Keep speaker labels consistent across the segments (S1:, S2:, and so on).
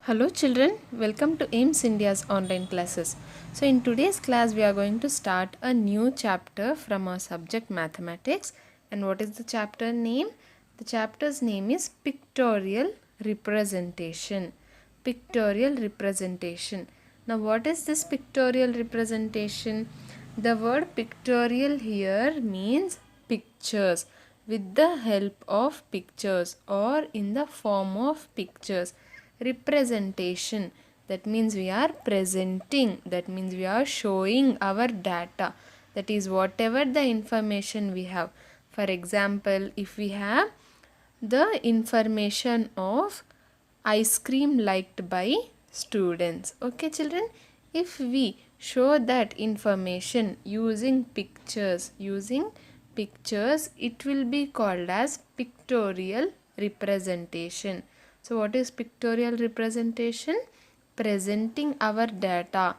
S1: Hello children, welcome to AIMS India's online classes. So in today's class we are going to start a new chapter from our subject mathematics. And what is the chapter name? The chapter's name is pictorial representation. Pictorial representation. Now what is this pictorial representation? The word pictorial here means pictures, with the help of pictures or in the form of pictures. Representation, that means we are presenting, that means we are showing our data, that is whatever the information we have. For example, if we have the information of ice cream liked by students, okay children, if we show that information using pictures, it will be called as pictorial representation. So what is pictorial representation? Presenting our data.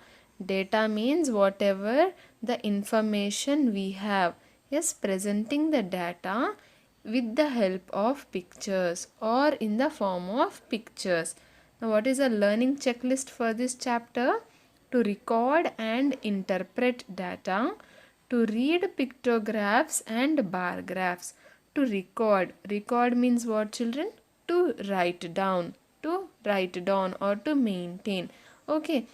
S1: Data means whatever the information we have. Yes, presenting the data with the help of pictures or in the form of pictures. Now what is a learning checklist for this chapter? To record and interpret data, to read pictographs and bar graphs, to record means what children? To write down or to maintain. Okay,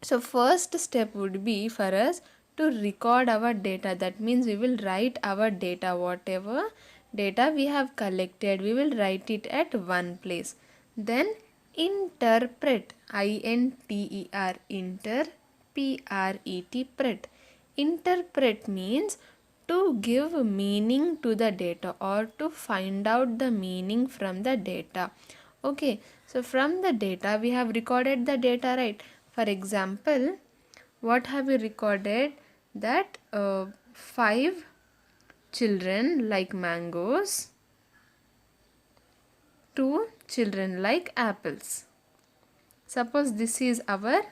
S1: so first step would be for us to record our data. That means we will write our data, whatever data we have collected, we will write it at one place. Then interpret, I-N-T-E-R, P-R-E-T, interpret means to give meaning to the data or to find out the meaning from the data. Okay, so from the data we have recorded the data, right? For example, what have we recorded? That 5 children like mangoes, 2 children like apples. Suppose this is our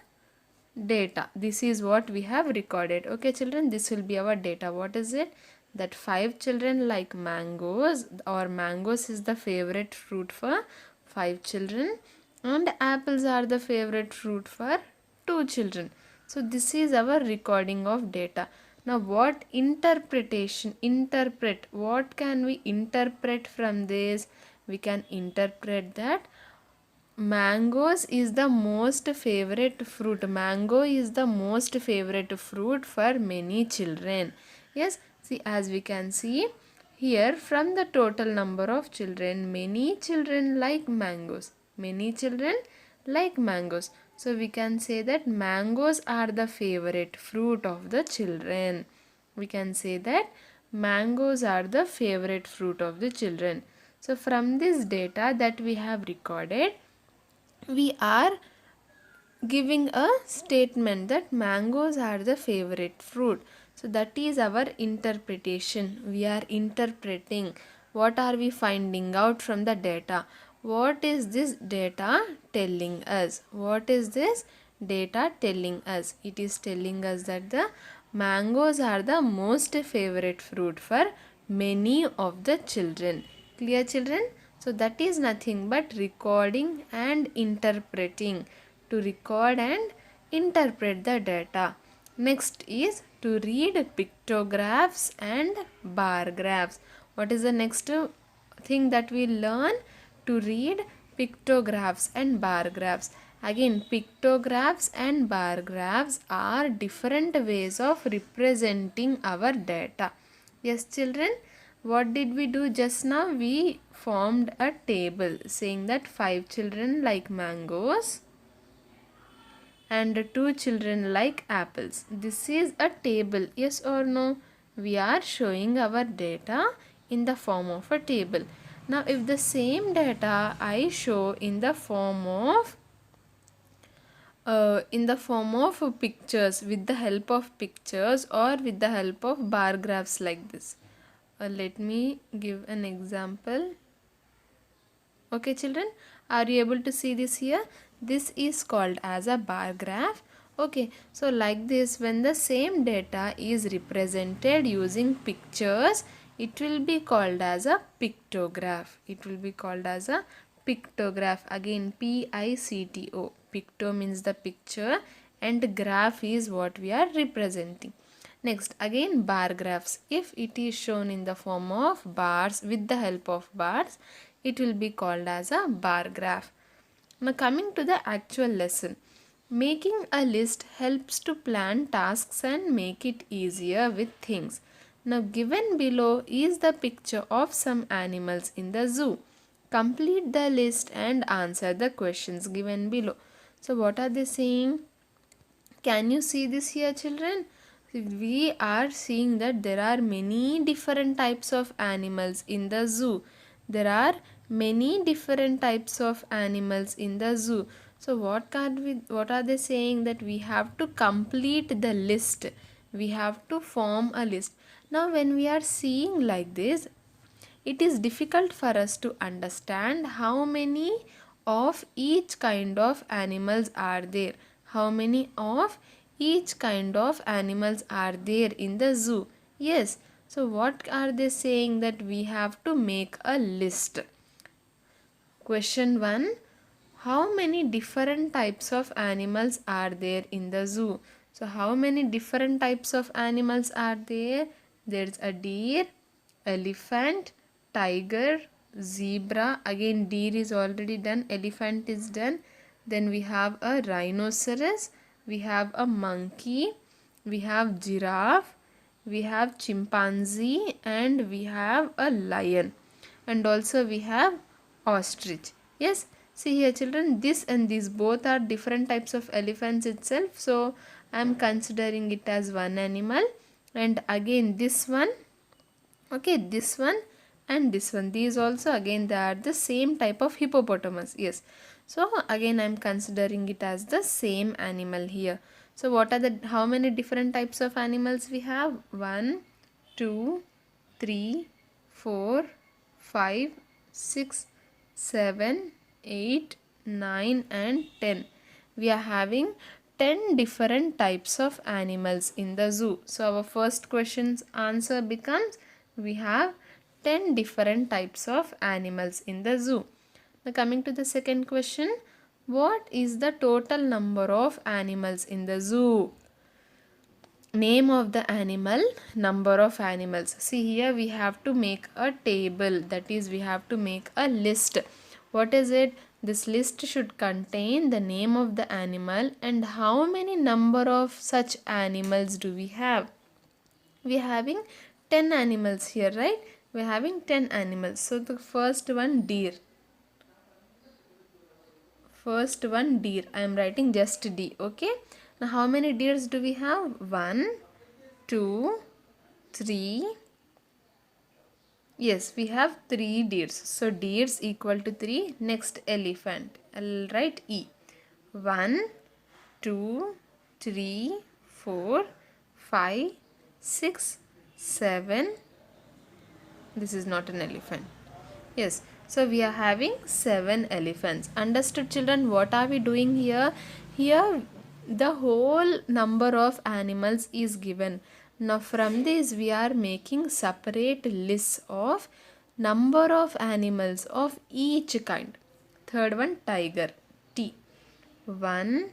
S1: data, this is what we have recorded. Okay children, this will be our data. What is it? That 5 children like mangoes, or mangoes is the favorite fruit for 5 children, and apples are the favorite fruit for 2 children. So this is our recording of data. Now what interpretation? Interpret, what can we interpret from this? We can interpret that mangoes is the most favorite fruit. Mango is the most favorite fruit for many children. Yes, see, as we can see here, from the total number of children, many children like mangoes. Many children like mangoes. So we can say that mangoes are the favorite fruit of the children. We can say that mangoes are the favorite fruit of the children. So from this data that we have recorded, we are giving a statement that mangoes are the favorite fruit. So that is our interpretation. We are interpreting. What are we finding out from the data? What is this data telling us? What is this data telling us? It is telling us that the mangoes are the most favorite fruit for many of the children. Clear children? So that is nothing but recording and interpreting. To record and interpret the data. Next is to read pictographs and bar graphs. What is the next thing that we learn? To read pictographs and bar graphs. Again, pictographs and bar graphs are different ways of representing our data. Yes children, what did we do just now? We formed a table saying that 5 children like mangoes and 2 children like apples. This is a table, yes or no? We are showing our data in the form of a table. Now if the same data I show in the form of pictures, with the help of pictures or with the help of bar graphs like this. Let me give an example. Okay children, are you able to see this here? This is called as a bar graph. Okay, so like this, when the same data is represented using pictures, it will be called as a pictograph. It will be called as a Pictograph, again Picto. Picto means the picture and graph is what we are representing. Next, again bar graphs. If it is shown in the form of bars, with the help of bars, it will be called as a bar graph. Now coming to the actual lesson. Making a list helps to plan tasks and make it easier with things. Now given below is the picture of some animals in the zoo. Complete the list and answer the questions given below. So what are they saying? Can you see this here, children? We are seeing that there are many different types of animals in the zoo. There are many different types of animals in the zoo. So what are they saying? That we have to complete the list. We have to form a list. Now when we are seeing like this, it is difficult for us to understand how many of each kind of animals are there. How many of each kind of animals are there in the zoo? Yes. So what are they saying? That we have to make a list. Question 1. How many different types of animals are there in the zoo? So how many different types of animals are there? There's a deer, elephant, tiger, zebra. Again deer is already done, elephant is done. Then we have a rhinoceros, we have a monkey, we have giraffe, we have chimpanzee, and we have a lion, and also we have ostrich. Yes, see here children, this and this both are different types of elephants itself, so I am considering it as one animal. And again this one, okay, this one and this one, these also again they are the same type of hippopotamus. Yes, so again I am considering it as the same animal here. So what are the, how many different types of animals we have? 1 2 3 4 5 6 7 8 9 and 10. We are having 10 different types of animals in the zoo. So our first question's answer becomes, we have 10 different types of animals in the zoo. Now coming to the second question, what is the total number of animals in the zoo? Name of the animal, number of animals. See here we have to make a table, that is we have to make a list. What is it? This list should contain the name of the animal and how many number of such animals do we have. We are having 10 animals here, right? We are having 10 animals. So the first one deer. First one deer. I am writing just D. Okay. Now how many deers do we have? 1, 2, 3. Yes, we have 3 deers. So deers equal to 3. Next elephant. I'll write E. 1, 2, 3, 4, 5, 6, 7. This is not an elephant. Yes. So we are having 7 elephants. Understood children? What are we doing here? Here the whole number of animals is given. Now from this we are making separate lists of number of animals of each kind. Third one tiger. T. 1,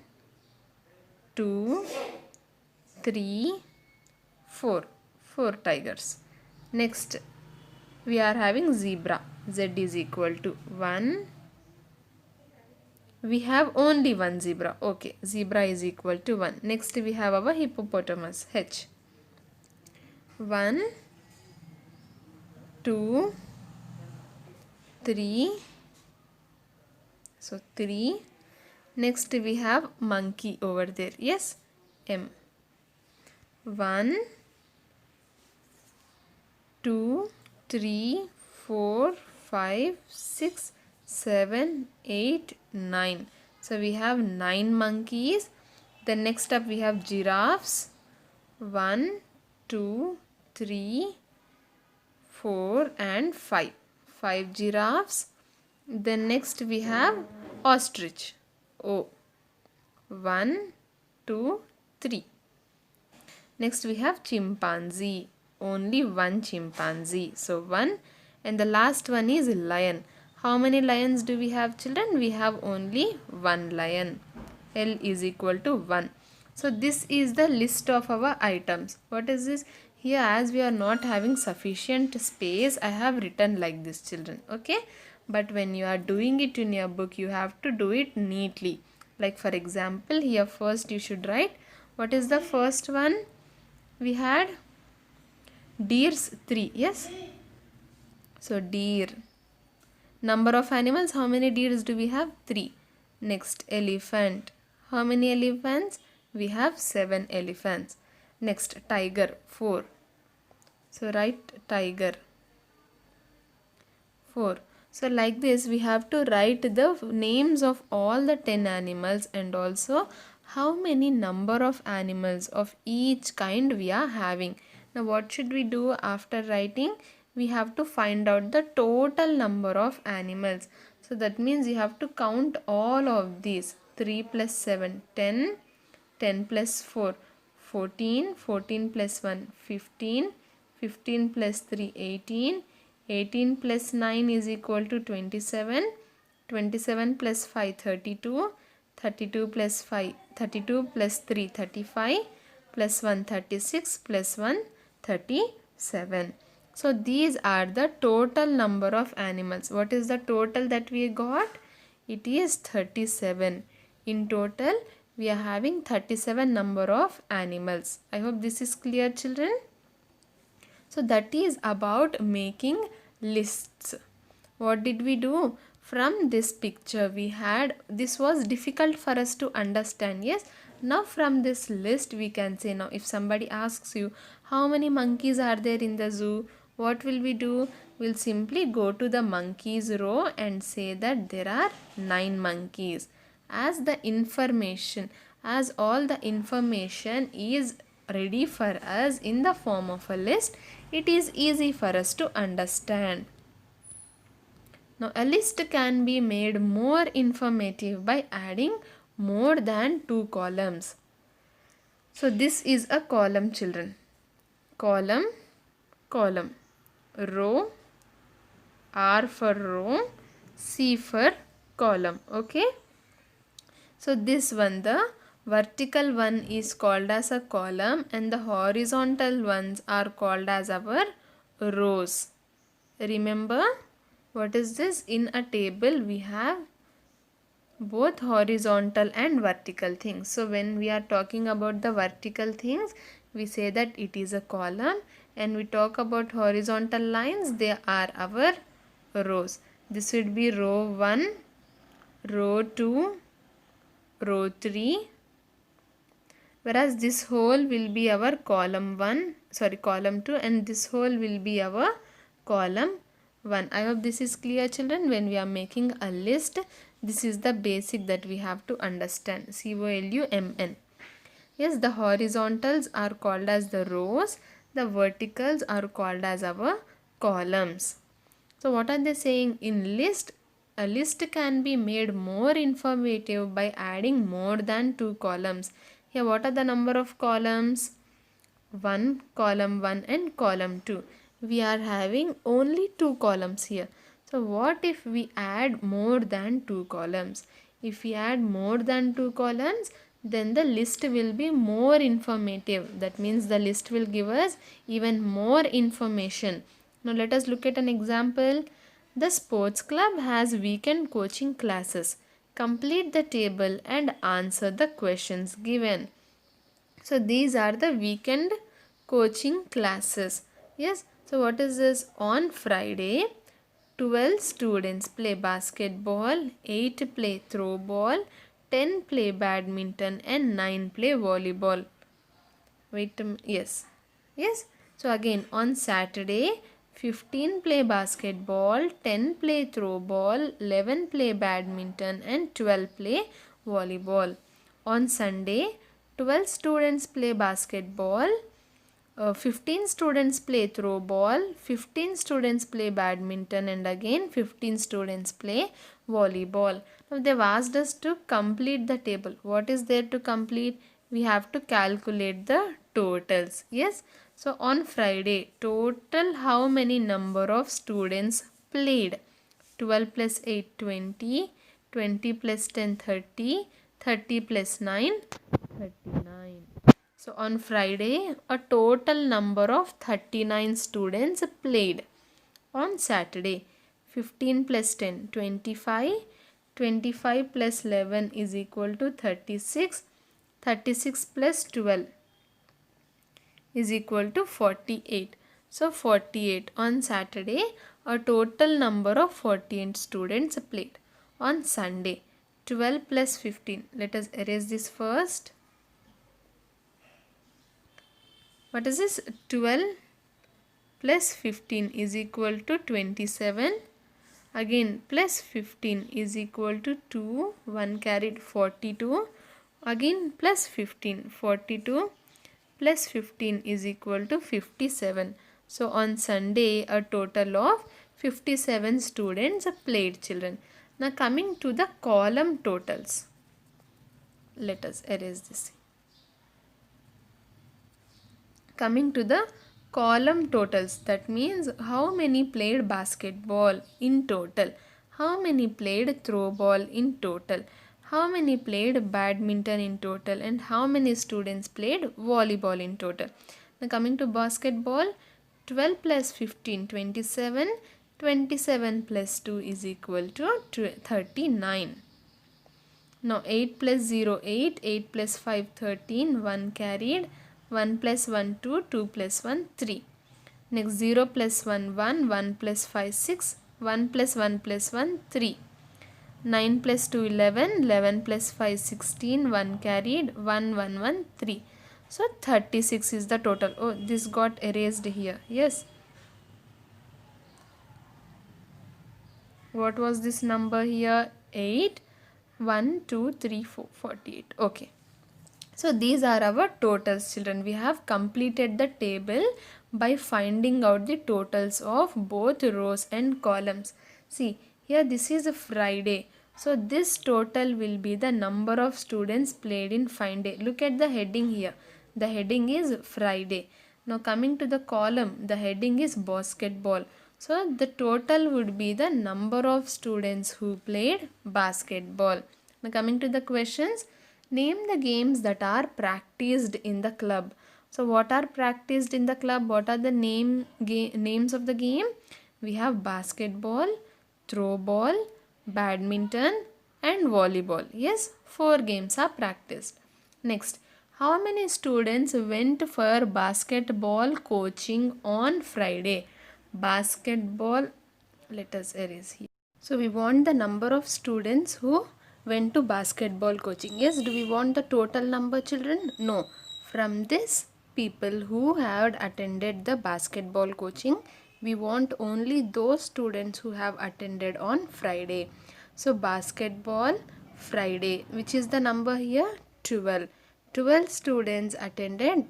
S1: 2, 3, 4. 4 tigers. Next we are having zebra. Z is equal to 1. We have only one zebra. Okay, zebra is equal to 1. Next we have our hippopotamus. H. 1, 2, 3. So 3. Next we have monkey over there. Yes, M. 1, 2, 3, 4, 5, 6, 7, 8, 9. So we have 9 monkeys. Then next up we have giraffes. 1, 2, 3, 4 and 5. 5 giraffes. Then next we have ostrich. O. 1, 2, 3. Next we have chimpanzee. Only one chimpanzee. So 1. And the last one is lion. How many lions do we have, children? We have only one lion. L is equal to 1. So this is the list of our items. What is this? Here, as we are not having sufficient space, I have written like this, children. Okay, but when you are doing it in your book, you have to do it neatly. Like for example, here first you should write, what is the first one? We had deers 3. Yes, so deer. Number of animals, how many deers do we have? 3. Next, elephant. How many elephants? We have 7 elephants. Next, tiger 4. So write tiger 4. So like this we have to write the names of all the 10 animals and also how many number of animals of each kind we are having. Now what should we do after writing? We have to find out the total number of animals. So that means you have to count all of these. 3 plus 7, 10, 10 plus 4, 14, 14 plus 1, 15, 15 plus 3, 18, 18 plus 9 is equal to 27, 27 plus 5, 32, 32 plus 5, 32 plus 3, 35, plus 1, 36, plus 1, 37. So these are the total number of animals. What is the total that we got? It is 37. In total, we are having 37 number of animals. I hope this is clear, children. So that is about making lists. What did we do? From this picture we had, this was difficult for us to understand. Yes, now from this list we can say, now if somebody asks you how many monkeys are there in the zoo, what will we do? We'll simply go to the monkeys row and say that there are 9 monkeys. As the information, as all the information is ready for us in the form of a list, it is easy for us to understand. Now a list can be made more informative by adding more than 2 columns. So this is a column, children. Column, column. Row, R for row, C for column. Okay. So this one, the vertical one is called as a column and the horizontal ones are called as our rows. Remember, what is this? In a table we have both horizontal and vertical things. So when we are talking about the vertical things, we say that it is a column, and we talk about horizontal lines, they are our rows. This would be row 1, row 2, row 3, whereas this whole will be our column 2, and this whole will be our column 1. I hope this is clear, children. When we are making a list, this is the basic that we have to understand. COLUMN. Yes, the horizontals are called as the rows, the verticals are called as our columns. So what are they saying? In list, a list can be made more informative by adding more than 2 columns. Here what are the number of columns? 1, column 1 and column 2. We are having only 2 columns here. So what if we add more than 2 columns? If we add more than 2 columns, then the list will be more informative. That means the list will give us even more information. Now let us look at an example. The sports club has weekend coaching classes. Complete the table and answer the questions given. So these are the weekend coaching classes. Yes. So what is this? On Friday, 12 students play basketball, 8 play throw ball, 10 play badminton and 9 play volleyball. Wait, yes. Yes. So again on Saturday, 15 play basketball, 10 play throw ball, 11 play badminton and 12 play volleyball. On Sunday, 12 students play basketball, 15 students play throw ball, 15 students play badminton and again 15 students play volleyball. Now they've asked us to complete the table. What is there to complete? We have to calculate the totals. Yes. So on Friday, total how many number of students played? 12 plus 8 20, 20 plus 10 30, 30 plus 9 39. So on Friday a total number of 39 students played. On Saturday 15 plus 10 25, 25 plus 11 is equal to 36, 36 plus 12 is equal to 48. So 48 on Saturday a total number of 48 students played. On Sunday 12 plus 15, let us erase this first. What is this? 12 plus 15 is equal to 27. Again plus 15 is equal to 2, 1 carried 42. Again plus 15, 42 plus 15 is equal to 57. So on Sunday a total of 57 students played, children. Now coming to the column totals. Let us erase this. Coming to the column totals, that means how many played basketball in total, how many played throw ball in total, how many played badminton in total, and how many students played volleyball in total. Now coming to basketball, 12 plus 15 27, 27 plus 2 is equal to 39. Now 8 plus 0 8, 8 plus 5 13, 1 carried, 1 plus 1 2, 2 plus 1 3. Next 0 plus 1 1, 1 plus 5 6, 1 plus 1 plus 1 3. 9 plus 2 11, 11 plus 5 16, 1 carried, 1 1 1 3. So 36 is the total. Oh, this got erased here. Yes. What was this number here? 8, 1 2 3 4 48. Okay. So these are our totals, children. We have completed the table by finding out the totals of both rows and columns. See, here this is a Friday. So this total will be the number of students played in Friday. Look at the heading here. The heading is Friday. Now coming to the column, the heading is basketball. So the total would be the number of students who played basketball. Now coming to the questions. Name the games that are practiced in the club. So what are practiced in the club? What are the names of the game? We have basketball, throw ball, badminton and volleyball. Yes, 4 games are practiced. Next, how many students went for basketball coaching on Friday? Basketball, let us erase here. So we want the number of students who went to basketball coaching. Yes, do we want the total number, children? No. From this, people who had attended the basketball coaching, we want only those students who have attended on Friday. So basketball Friday, which is the number here? 12. 12 students attended,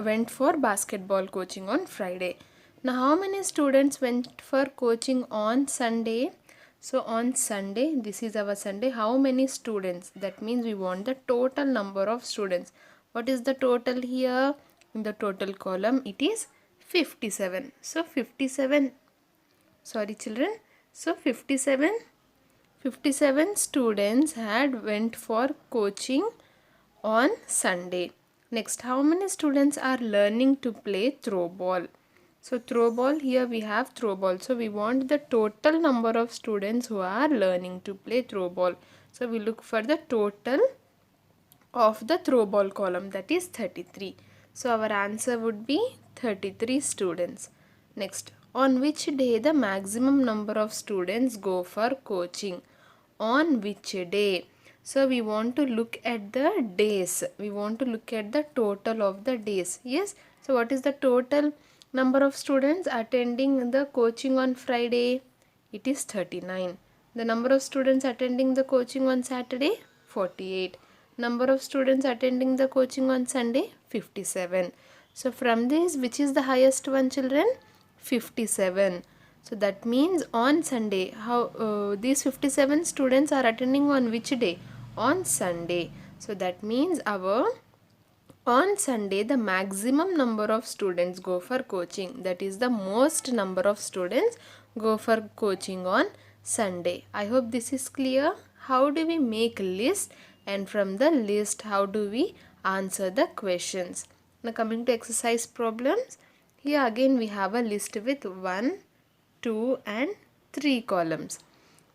S1: went for basketball coaching on Friday. Now how many students went for coaching on Sunday? So on Sunday, this is our Sunday, how many students? That means we want the total number of students. What is the total here? In the total column, it is 57. So 57, sorry children, so 57 students had went for coaching on Sunday. Next, how many students are learning to play throw ball? So throw ball, here we have throw ball. So we want the total number of students who are learning to play throw ball. So we look for the total of the throw ball column, that is 33. So our answer would be 33 students. Next, on which day the maximum number of students go for coaching? On which day? So we want to look at the days. We want to look at the total of the days. Yes. So what is the total number of students attending the coaching on Friday? It is 39. The number of students attending the coaching on Saturday? 48. Number of students attending the coaching on Sunday? 57. So from this, which is the highest one, children? 57. So that means on Sunday, how these 57 students are attending on which day? On Sunday. So that means on Sunday the maximum number of students go for coaching. That is the most number of students go for coaching on Sunday. I hope this is clear. How do we make list, and from the list how do we answer the questions? Now coming to exercise problems, here again we have a list with 1, 2 and 3 columns.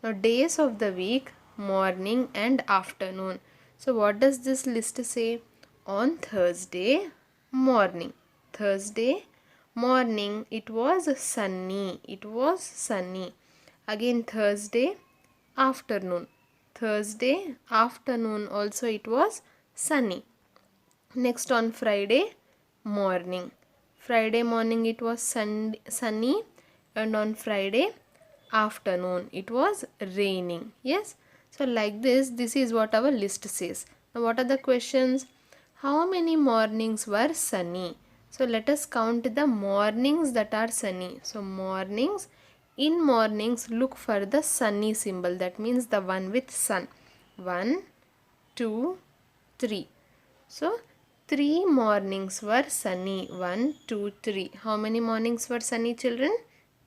S1: Now days of the week, morning and afternoon. So what does this list say? On Thursday morning. Thursday morning it was sunny. It was sunny. Again Thursday afternoon. Thursday afternoon also it was sunny. Next on Friday morning. Friday morning it was sunny, and on Friday afternoon it was raining. Yes. So like this is what our list says. Now what are the questions? How many mornings were sunny? So let us count the mornings that are sunny. So mornings, in mornings look for the sunny symbol, that means the one with sun. 1, 2, 3. So 3 mornings were sunny. 1, 2, 3. How many mornings were sunny, children?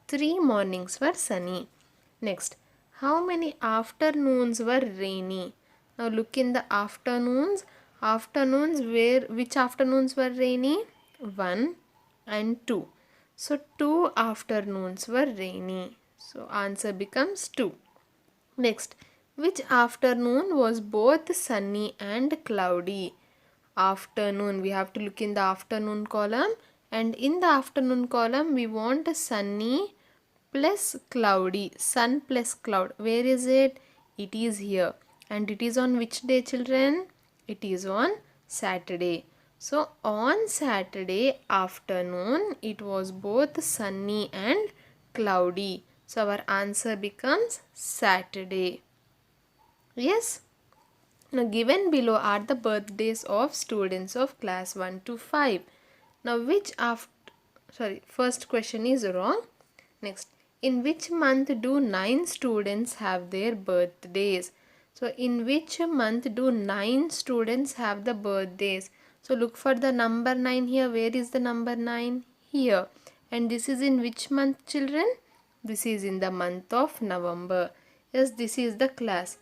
S1: 3 mornings were sunny. Next, how many afternoons were rainy? Now look in the afternoons. Afternoons, which afternoons were rainy? 1 and 2. So 2 afternoons were rainy. So answer becomes 2. Next, which afternoon was both sunny and cloudy? Afternoon, we have to look in the afternoon column, and in the afternoon column we want a sunny plus cloudy. Sun plus cloud. Where is it? It is here. And it is on which day, children? It is on Saturday. So on Saturday afternoon it was both sunny and cloudy. So our answer becomes Saturday. Yes. Now given below are the birthdays of students of class 1 to 5. Now first question is wrong. Next, in which month do 9 students have their birthdays? So in which month do 9 students have the birthdays? So look for the number 9 here. Where is the number 9? Here. And this is in which month, children? This is in the month of November. Yes, this is the class.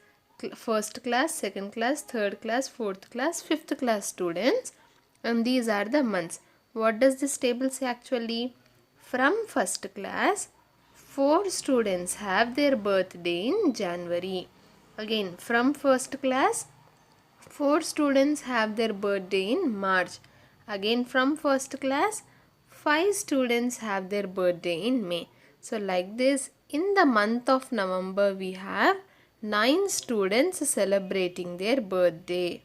S1: First class, second class, third class, fourth class, fifth class students. And these are the months. What does this table say actually? From first class, 4 students have their birthday in January. Again, from first class, 4 students have their birthday in March. Again, from first class, 5 students have their birthday in May. So like this, in the month of November, we have 9 students celebrating their birthday.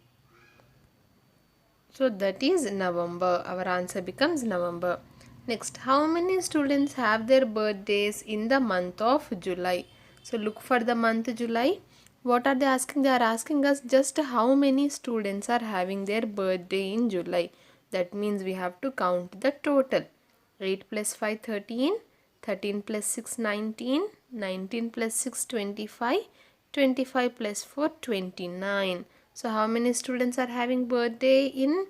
S1: So that is November. Our answer becomes November. Next, how many students have their birthdays in the month of July? So look for the month July. What are they asking? They are asking us just how many students are having their birthday in July. That means we have to count the total. 8 plus 5, 13. 13 plus 6, 19. 19 plus 6, 25. 25 plus 4, 29. So how many students are having birthday in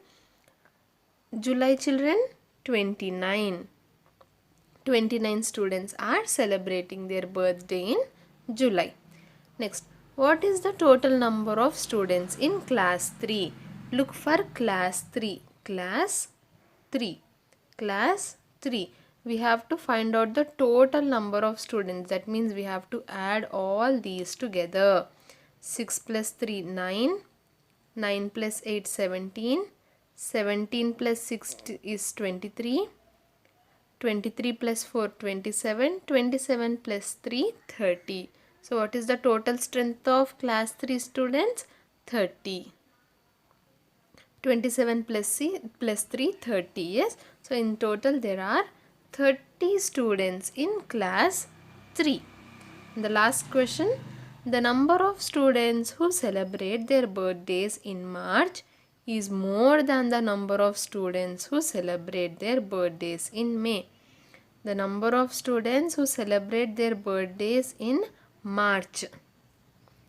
S1: July, children? 29. 29 students are celebrating their birthday in July. Next, what is the total number of students in class 3? Look for class 3. Class 3. Class 3. We have to find out the total number of students. That means we have to add all these together. 6 plus 3, 9. 9 plus 8, 17. 17 plus 6 is 23. 23 plus 4, 27. 27 plus 3, 30. So what is the total strength of class 3 students? 30. 27 plus 3, 30. Yes. So in total there are 30 students in class 3. And the last question. The number of students who celebrate their birthdays in March is more than the number of students who celebrate their birthdays in May. The number of students who celebrate their birthdays in March.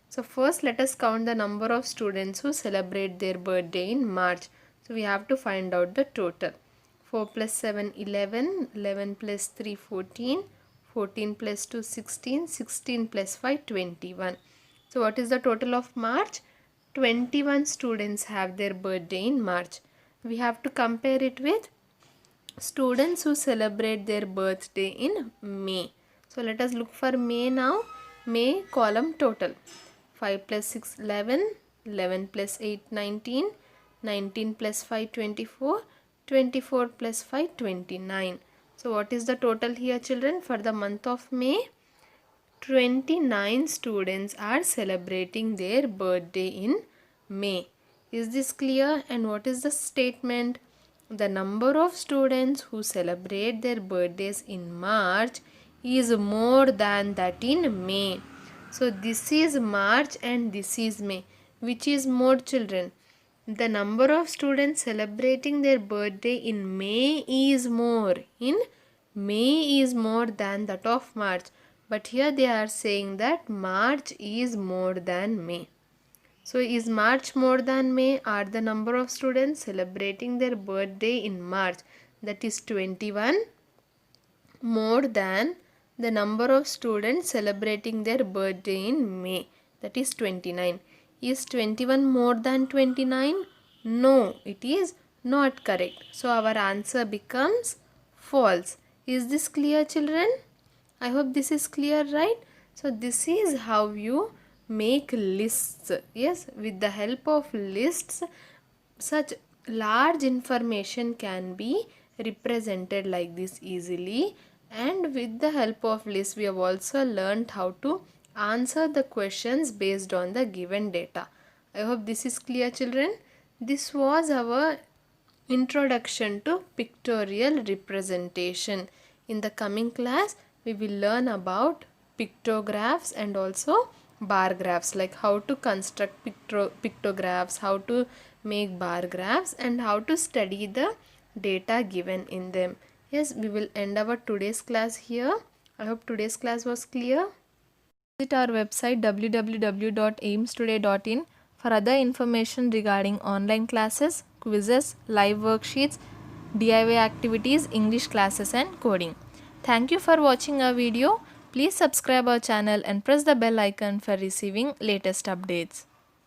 S1: So first let us count the number of students who celebrate their birthday in March. So we have to find out the total. 4 plus 7, 11. 11 plus 3, 14. 14 plus 2 16, 16 plus 5 21. So what is the total of March? 21 students have their birthday in March. We have to compare it with students who celebrate their birthday in May. So let us look for May now. May column total. 5 plus 6 11, 11 plus 8 19, 19 plus 5 24, 24 plus 5 29. So what is the total here, children, for the month of May? 29 students are celebrating their birthday in May. Is this clear? And what is the statement? The number of students who celebrate their birthdays in March is more than that in May. So this is March and this is May. Which is more, children? The number of students celebrating their birthday in May is more. In May is more than that of March. But here they are saying that March is more than May. So is March more than May? Are the number of students celebrating their birthday in March, that is 21, more than the number of students celebrating their birthday in May, that is 29. Is 21 more than 29? No, it is not correct. So our answer becomes false. Is this clear, children? I hope this is clear, right? So this is how you make lists. Yes, with the help of lists, such large information can be represented like this easily. And with the help of lists, we have also learned how to answer the questions based on the given data. I hope this is clear, children. This was our introduction to pictorial representation. In the coming class, we will learn about pictographs and also bar graphs, like how to construct pictographs, how to make bar graphs, and how to study the data given in them. Yes, we will end our today's class here. I hope today's class was clear. Visit our website www.aimstoday.in for other information regarding online classes, quizzes, live worksheets, DIY activities, English classes and coding. Thank you for watching our video. Please subscribe our channel and press the bell icon for receiving latest updates.